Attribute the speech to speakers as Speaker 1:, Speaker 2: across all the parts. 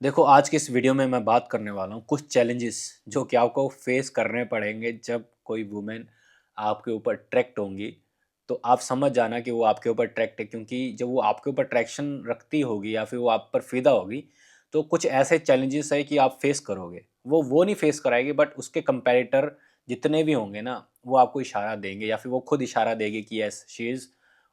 Speaker 1: देखो, आज की इस वीडियो में मैं बात करने वाला हूँ कुछ चैलेंजेस जो कि आपको फेस करने पड़ेंगे जब कोई वुमेन आपके ऊपर अट्रैक्ट होंगी। तो आप समझ जाना कि वो आपके ऊपर अट्रैक्ट है, क्योंकि जब वो आपके ऊपर अट्रैक्शन रखती होगी या फिर वो आप पर फ़िदा होगी, तो कुछ ऐसे चैलेंजेस है कि आप फेस करोगे। वो नहीं फेस कराएगी, बट उसके कंपैरेटर जितने भी होंगे ना, वो आपको इशारा देंगे या फिर वो खुद इशारा देगी कि yes she is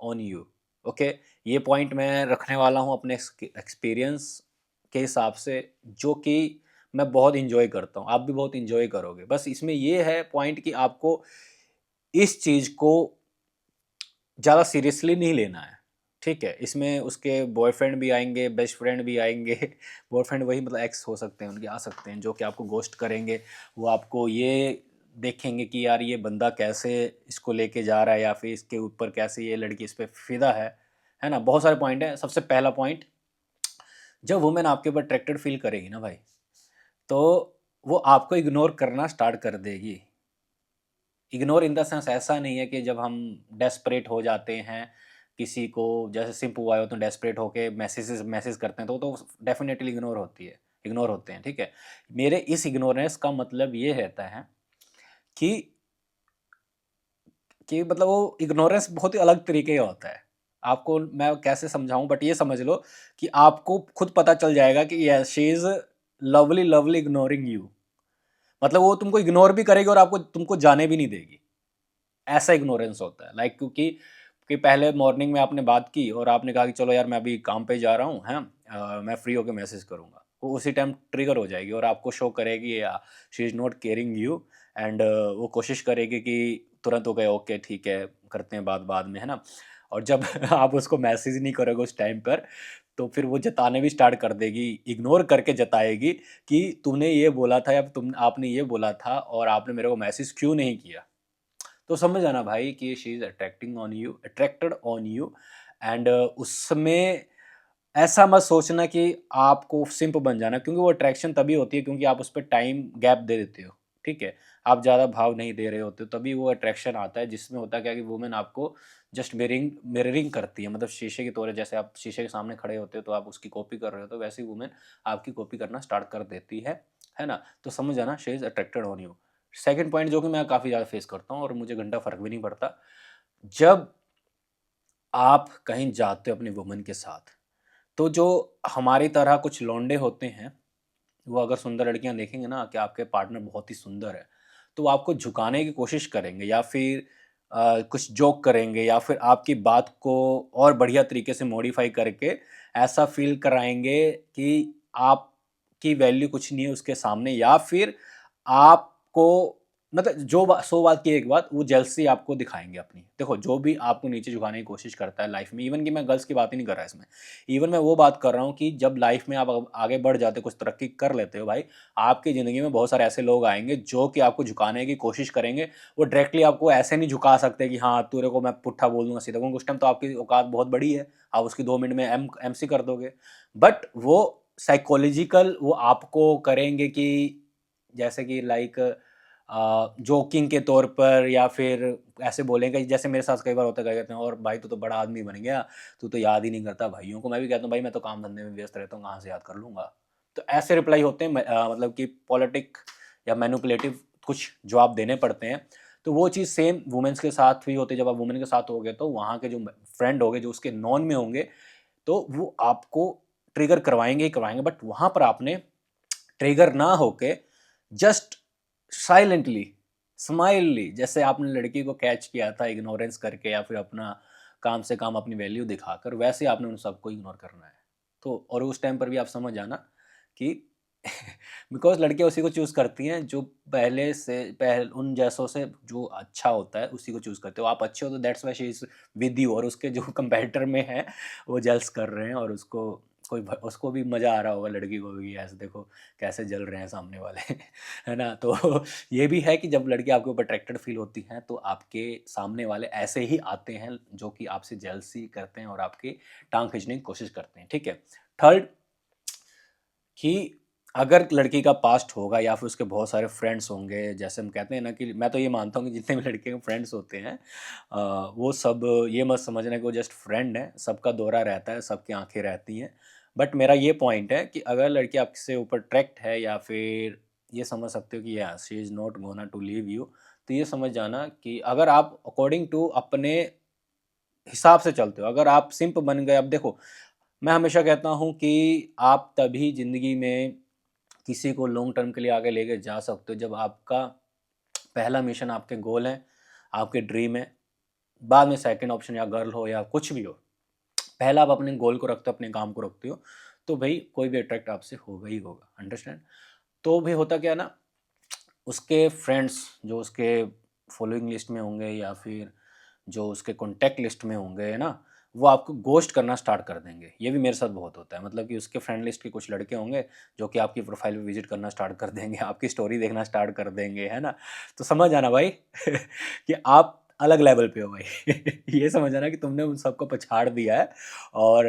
Speaker 1: on you. Okay, ये पॉइंट मैं रखने वाला हूँ अपने एक्सपीरियंस के हिसाब से, जो कि मैं बहुत एन्जॉय करता हूँ, आप भी बहुत एन्जॉय करोगे। बस इसमें ये है पॉइंट कि आपको इस चीज़ को ज़्यादा सीरियसली नहीं लेना है, ठीक है? इसमें उसके बॉयफ्रेंड भी आएँगे, बेस्ट फ्रेंड भी आएँगे बॉयफ्रेंड वही मतलब एक्स हो सकते हैं, उनके आ सकते हैं, जो कि आपको घोस्ट करेंगे। वो आपको ये देखेंगे कि यार ये बंदा कैसे इसको लेके जा रहा है या फिर इसके ऊपर कैसे ये लड़की इस पे फ़िदा है ना? बहुत सारे पॉइंट हैं। सबसे पहला पॉइंट, जब वुमेन आपके ऊपर अट्रैक्टेड फ़ील करेगी ना भाई, तो वो आपको इग्नोर करना स्टार्ट कर देगी। इग्नोर इन द सेंस ऐसा नहीं है कि जब हम डेस्परेट हो जाते हैं, किसी को जैसे सिंप हुआ हो तो डेस्परेट होके मैसेज करते हैं, तो डेफ़िनेटली इग्नोर होते हैं, ठीक है? मेरे इस इग्नोरेंस का मतलब ये रहता है कि मतलब वो इग्नोरेंस बहुत ही अलग तरीके का होता है। आपको मैं कैसे समझाऊँ, बट ये समझ लो कि आपको खुद पता चल जाएगा कि yes she is lovely lovely ignoring you. मतलब वो तुमको इग्नोर भी करेगी और आपको तुमको जाने भी नहीं देगी। ऐसा इग्नोरेंस होता है, लाइक क्योंकि पहले मॉर्निंग में आपने बात की और आपने कहा कि चलो यार मैं अभी काम पे जा रहा हूँ, हैं? मैं फ्री होके मैसेज करूँगा। वो उसी टाइम ट्रिगर हो जाएगी और आपको शो करेगी she is not caring you, and वो कोशिश करेगी कि तुरंत हो गए, ओके ठीक है, करते हैं बात बाद में, है ना? और जब आप उसको मैसेज नहीं करोगे उस टाइम पर, तो फिर वो जताने भी स्टार्ट कर देगी, इग्नोर करके जताएगी कि तूने ये बोला था या आपने ये बोला था और आपने मेरे को मैसेज क्यों नहीं किया? तो समझ जाना भाई कि she is attracted on you, and उसमें ऐसा मत सोचना कि आपको सिंप बन जाना, क्योंकि वो अट्रैक्शन तभी होती है क्योंकि आप उस पे टाइम गैप दे देते हो, ठीक है? आप ज़्यादा भाव नहीं दे रहे होते हो, तभी वो अट्रैक्शन आता है, जिसमें होता क्या है कि वुमेन आपको जस्ट मिररिंग करती है, मतलब शीशे की तरह। जैसे आप शीशे के सामने खड़े होते हो तो आप उसकी कॉपी कर रहे हो, तो वैसे ही वुमेन आपकी कॉपी करना स्टार्ट कर देती है ना? तो समझ जाना she is attracted on you. Second point जो कि मैं काफ़ी ज़्यादा फेस करता हूँ और मुझे घंटा फ़र्क भी नहीं पड़ता, जब आप कहीं जाते हो अपनी वुमन के साथ, तो जो हमारी तरह कुछ लौंडे होते हैं, वो अगर सुंदर लड़कियाँ देखेंगे ना कि आपके पार्टनर बहुत ही सुंदर है, तो वो आपको झुकाने की कोशिश करेंगे या फिर कुछ जोक करेंगे या फिर आपकी बात को और बढ़िया तरीके से मॉडिफ़ाई करके ऐसा फ़ील कराएँगे कि आपकी वैल्यू कुछ नहीं है उसके सामने, या फिर आपको मतलब जो बा 100 बात की एक बात, वो जेलसी आपको दिखाएँगे अपनी। देखो, जो भी आपको नीचे झुकाने की कोशिश करता है लाइफ़ में, इवन कि मैं गर्ल्स की बात ही नहीं कर रहा इसमें। इवन मैं वो बात कर रहा हूँ कि जब लाइफ़ में आप आगे बढ़ जाते हो, कुछ तरक्की कर लेते हो भाई, आपकी ज़िंदगी में बहुत सारे ऐसे लोग आएँगे जो कि आपको झुकाने की कोशिश करेंगे। वो डायरेक्टली आपको ऐसे नहीं झुका सकते कि हाँ, तेरे को मैं पुट्ठा बोल दूँगा सीधा, क्योंकि उस टाइम तो आपकी औकात बहुत बड़ी है। आप उसकी 2 मिनट में एमसी कर दोगे। बट वो साइकोलॉजिकल वो आपको करेंगे कि जैसे कि लाइक जोकिंग के तौर पर, या फिर ऐसे बोलेंगे जैसे मेरे साथ कई बार होता है, क्या कहते हैं, और भाई तू तो बड़ा आदमी बन गया, तू तो याद ही नहीं करता भाइयों को। मैं भी कहता हूँ भाई मैं तो काम धंधे में व्यस्त रहता हूँ, कहाँ से याद कर लूँगा। तो ऐसे रिप्लाई होते हैं, मतलब कि पॉलिटिक या मैनिपुलेटिव कुछ जवाब देने पड़ते हैं। तो वो चीज़ सेम वुमेन्स के साथ भी होती है। जब आप वुमेन के साथ होगे तो वहाँ के जो फ्रेंड होंगे, जो उसके नॉन में होंगे, तो वो आपको ट्रिगर करवाएँगे ही करवाएँगे, बट वहाँ पर आपने ट्रिगर ना होके जस्ट साइलेंटली, स्माइलली, जैसे आपने लड़की को कैच किया था इग्नोरेंस करके या फिर अपना काम से काम अपनी वैल्यू दिखाकर, वैसे आपने उन सबको इग्नोर करना है। तो और उस टाइम पर भी आप समझ जाना कि बिकॉज़ लड़कियाँ उसी को चूज़ करती हैं जो पहले से उन जैसों से जो अच्छा होता है, उसी को चूज़ करते हो। आप अच्छे हो तो that's why she is with you, और उसके जो कंपैरेटर में है, वो जेलस कर रहे हैं और उसको भी मज़ा आ रहा होगा, लड़की को भी, ऐसे देखो कैसे जल रहे हैं सामने वाले है ना? तो ये भी है कि जब लड़की आपके ऊपर अट्रैक्टेड फ़ील होती हैं, तो आपके सामने वाले ऐसे ही आते हैं जो कि आपसे जेलसी करते हैं और आपकी टाँग खींचने की कोशिश करते हैं, ठीक है? थर्ड, कि अगर लड़की का पास्ट होगा या फिर उसके बहुत सारे फ्रेंड्स होंगे, जैसे हम कहते हैं ना, कि मैं तो ये मानता हूँ कि जितने भी लड़के के फ्रेंड्स होते हैं, वो सब ये मत समझना कि वो जस्ट फ्रेंड हैं, सबका दौरा रहता है, सबकी आँखें रहती हैं। बट मेरा ये पॉइंट है कि अगर लड़की आपसे ऊपर अट्रैक्ट है, या फिर ये समझ सकते हो कि या she is not gonna to leave you, तो ये समझ जाना कि अगर आप अकॉर्डिंग टू अपने हिसाब से चलते हो, अगर आप सिंप बन गए। अब देखो, मैं हमेशा कहता हूँ कि आप तभी ज़िंदगी में किसी को लॉन्ग टर्म के लिए आगे लेके जा सकते हो जब आपका पहला मिशन, आपके गोल हैं, आपके ड्रीम है। बाद में सेकंड ऑप्शन या गर्ल हो या कुछ भी हो, पहला आप अपने गोल को रखते हो, अपने काम को रखते हो, तो भाई कोई भी अट्रैक्ट आपसे होगा ही होगा। अंडरस्टैंड? तो भी होता क्या है ना, उसके फ्रेंड्स जो उसके फॉलोइंग लिस्ट में होंगे, या फिर जो उसके कॉन्टैक्ट लिस्ट में होंगे, है ना, वो आपको गोस्ट करना स्टार्ट कर देंगे। ये भी मेरे साथ बहुत होता है। मतलब कि उसके फ्रेंड लिस्ट के कुछ लड़के होंगे जो कि आपकी प्रोफाइल पे विजिट करना स्टार्ट कर देंगे, आपकी स्टोरी देखना स्टार्ट कर देंगे, है ना। तो समझ आना भाई कि आप अलग लेवल पे हो भाई। ये समझ आना कि तुमने उन सबको पछाड़ दिया है। और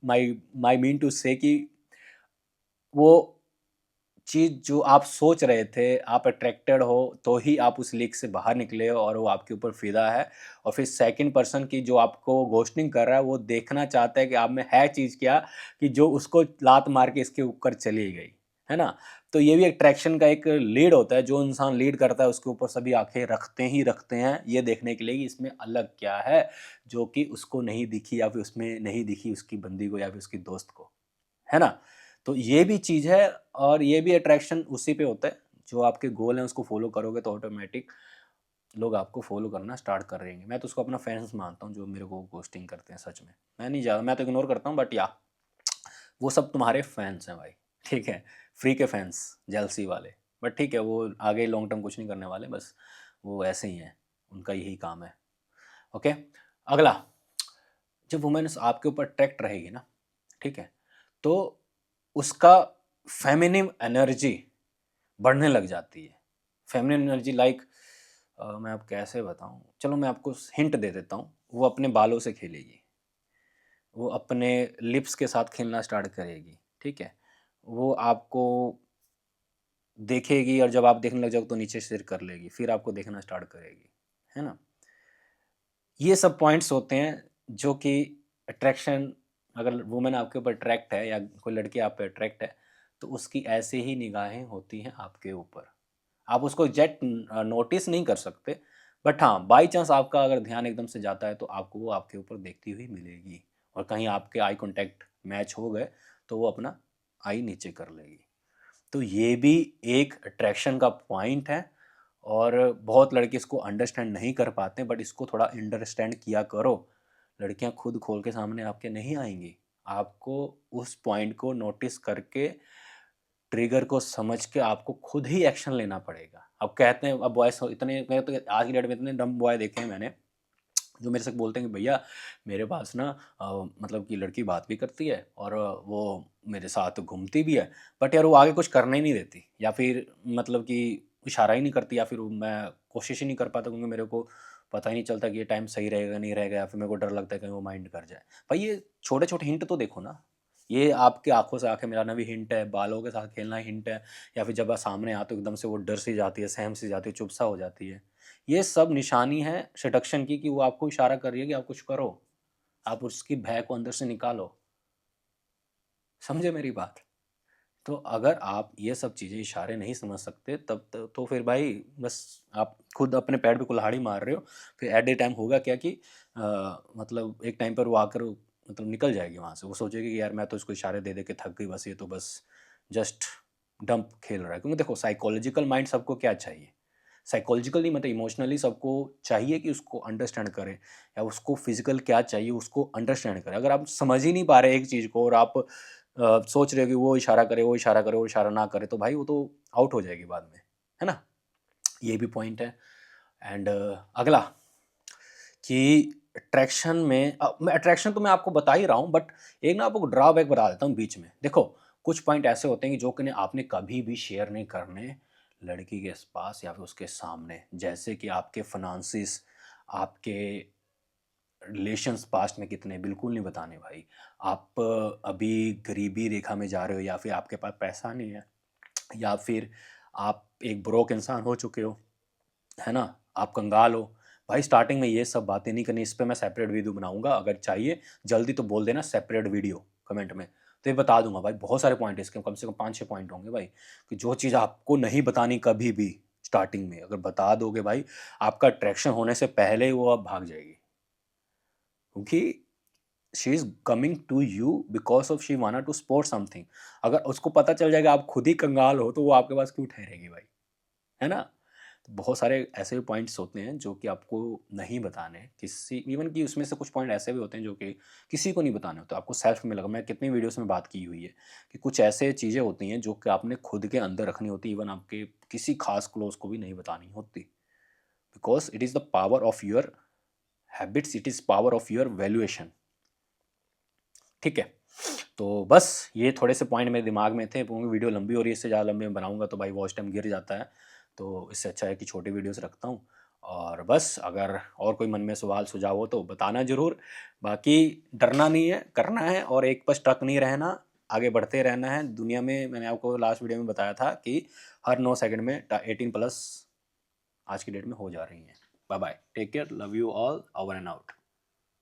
Speaker 1: माई माई मीन टू से कि वो चीज़ जो आप सोच रहे थे, आप अट्रैक्टेड हो तो ही आप उस लीक से बाहर निकले हो और वो आपके ऊपर फ़िदा है। और फिर सेकंड पर्सन की जो आपको घोस्टिंग कर रहा है, वो देखना चाहता है कि आप में है चीज़ क्या, कि जो उसको लात मार के इसके ऊपर चली गई, है ना? तो ये भी अट्रैक्शन का एक लीड होता है। जो इंसान लीड करता है उसके ऊपर सभी आँखें रखते ही रखते हैं, ये देखने के लिए कि इसमें अलग क्या है, जो कि उसको नहीं दिखी, या फिर उसमें नहीं दिखी उसकी बंदी को या फिर उसकी दोस्त को, है ना? तो ये भी चीज़ है। और ये भी अट्रैक्शन उसी पे होता है, जो आपके गोल हैं उसको फॉलो करोगे तो ऑटोमेटिक लोग आपको फॉलो करना स्टार्ट कर देंगे। मैं तो उसको अपना फैंस मानता हूँ जो मेरे को घोस्टिंग करते हैं, सच में। मैं नहीं ज़्यादा, मैं तो इग्नोर करता हूँ, बट या वो सब तुम्हारे फैंस हैं भाई, ठीक है। फ्री के फैंस, जेलसी वाले। बट ठीक है, वो आगे लॉन्ग टर्म कुछ नहीं करने वाले, बस वो ऐसे ही हैं, उनका यही काम है। ओके, अगला, जब वुमेन्स आपके ऊपर अट्रैक्ट रहेगी ना, ठीक है, तो उसका फेमिनिन एनर्जी बढ़ने लग जाती है। फेमिनिन एनर्जी लाइक, मैं अब कैसे बताऊँ? चलो मैं आपको हिंट दे देता हूँ। वो अपने बालों से खेलेगी, वो अपने लिप्स के साथ खेलना स्टार्ट करेगी, ठीक है? वो आपको देखेगी और जब आप देखने लग जाओगे तो नीचे सिर कर लेगी, फिर आपको देखना स्टार्ट करेगी, है ना? ये सब पॉइंट्स होते हैं जो कि अट्रैक्शन, अगर वुमेन आपके ऊपर अट्रैक्ट है या कोई लड़की आप पे अट्रैक्ट है, तो उसकी ऐसे ही निगाहें होती हैं आपके ऊपर। आप उसको एग्जैक्ट नोटिस नहीं कर सकते, बट हाँ, बाई चांस आपका अगर ध्यान एकदम से जाता है तो आपको वो आपके ऊपर देखती हुई मिलेगी। और कहीं आपके आई कांटेक्ट मैच हो गए तो वो अपना आई नीचे कर लेगी। तो ये भी एक अट्रैक्शन का पॉइंट है। और बहुत लड़के इसको अंडरस्टैंड नहीं कर पाते, बट इसको थोड़ा अंडरस्टैंड किया करो। लड़कियां खुद खोल के सामने आपके नहीं आएंगी, आपको उस पॉइंट को नोटिस करके, ट्रिगर को समझ के आपको खुद ही एक्शन लेना पड़ेगा। अब कहते हैं, अब बॉयज इतने, मैं तो आज की डेट में इतने डम बॉय देखे हैं मैंने, जो मेरे से बोलते हैं कि भैया मेरे पास ना मतलब कि लड़की बात भी करती है और वो मेरे साथ घूमती भी है, बट यार वो आगे कुछ करने ही नहीं देती, या फिर मतलब कि इशारा ही नहीं करती, या फिर मैं कोशिश ही नहीं कर पाता क्योंकि मेरे को पता ही नहीं चलता कि ये टाइम सही रहेगा नहीं रहेगा, या फिर मेरे को डर लगता है कहीं वो माइंड कर जाए। भाई ये छोटे छोटे हिंट तो देखो ना, ये आपके आंखों से आंखें मिलाना भी हिंट है, बालों के साथ खेलना हिंट है, या फिर जब आप सामने आते हो एकदम से वो डर सी जाती है, सहम सी जाती है, चुप सा हो जाती है। ये सब निशानी है सेडक्शन की, कि वो आपको इशारा कर रही है कि आप कुछ करो, आप उसकी भय को अंदर से निकालो। समझे मेरी बात? तो अगर आप ये सब चीज़ें, इशारे नहीं समझ सकते, तब तो फिर भाई बस आप खुद अपने पैर पे कुल्हाड़ी मार रहे हो। फिर एट द टाइम होगा क्या कि मतलब एक टाइम पर वो आकर मतलब निकल जाएगी वहाँ से। वो सोचेगी कि यार मैं तो इसको इशारे दे दे के थक गई, बस ये तो बस जस्ट डंप खेल रहा है। क्योंकि देखो, साइकोलॉजिकल माइंड सबको क्या चाहिए, साइकोलॉजिकली मतलब इमोशनली सबको चाहिए कि उसको अंडरस्टैंड करें, या उसको फिजिकल क्या चाहिए उसको अंडरस्टैंड करें। अगर आप समझ ही नहीं पा रहे एक चीज़ को, और आप सोच रहे हो कि वो इशारा करे, वो इशारा करे, वो इशारा ना करे, तो भाई वो तो आउट हो जाएगी बाद में, है ना? ये भी पॉइंट है। एंड अगला, कि अट्रैक्शन में मैं अट्रैक्शन तो मैं आपको बता ही रहा हूँ, बट एक ना आपको ड्रॉबैक बता देता हूँ बीच में। देखो, कुछ पॉइंट ऐसे होते हैं कि जो कि आपने कभी भी शेयर नहीं करने लड़की के पास या फिर उसके सामने। जैसे कि आपके फाइनेंसिस, आपके रिलेशंस पास्ट में कितने, बिल्कुल नहीं बताने भाई। आप अभी गरीबी रेखा में जा रहे हो, या फिर आपके पास पैसा नहीं है, या फिर आप एक ब्रोक इंसान हो चुके हो, है ना, आप कंगाल हो। भाई स्टार्टिंग में ये सब बातें नहीं करनी। इस पे मैं सेपरेट वीडियो बनाऊंगा, अगर चाहिए जल्दी तो बोल देना सेपरेट वीडियो कमेंट में, तो ये बता दूंगा भाई, बहुत सारे पॉइंट इसके, कम से कम 5-6 पॉइंट होंगे भाई, कि जो चीज़ आपको नहीं बतानी कभी भी स्टार्टिंग में, अगर बता दोगे भाई, आपका अट्रैक्शन होने से पहले ही वो अब भाग जाएगी, क्योंकि she is coming to you because of she want to sport something. अगर उसको पता चल जाएगा आप खुद ही कंगाल हो, तो वो आपके पास क्यों ठहरेगी भाई, है ना? तो बहुत सारे ऐसे भी पॉइंट्स होते हैं जो कि आपको नहीं बताने, किसी इवन कि उसमें से कुछ पॉइंट ऐसे भी होते हैं जो कि किसी को नहीं बताने होते, आपको सेल्फ में लगा। मैं कितनी वीडियोस में बात की हुई है कि कुछ ऐसे चीज़ें होती हैं जो कि आपने खुद के अंदर रखनी होती है, इवन आपके किसी खास क्लोज को भी नहीं बतानी होती, because it is the power of your habits, it is power of your valuation. ठीक है, तो बस ये थोड़े से पॉइंट मेरे दिमाग में थे, क्योंकि वीडियो लंबी हो रही है, इससे ज़्यादा लंबी में बनाऊंगा तो भाई वॉच टाइम गिर जाता है, तो इससे अच्छा है कि छोटी वीडियोस रखता हूँ। और बस अगर और कोई मन में सवाल सुझाव हो तो बताना ज़रूर, बाकी डरना नहीं है, करना है और एक पर स्टक नहीं रहना, आगे बढ़ते रहना है दुनिया में। मैंने आपको लास्ट वीडियो में बताया था कि हर 9 सेकंड में 18+ आज की डेट में हो जा रही हैं। Bye bye, take care, love you all, over and out.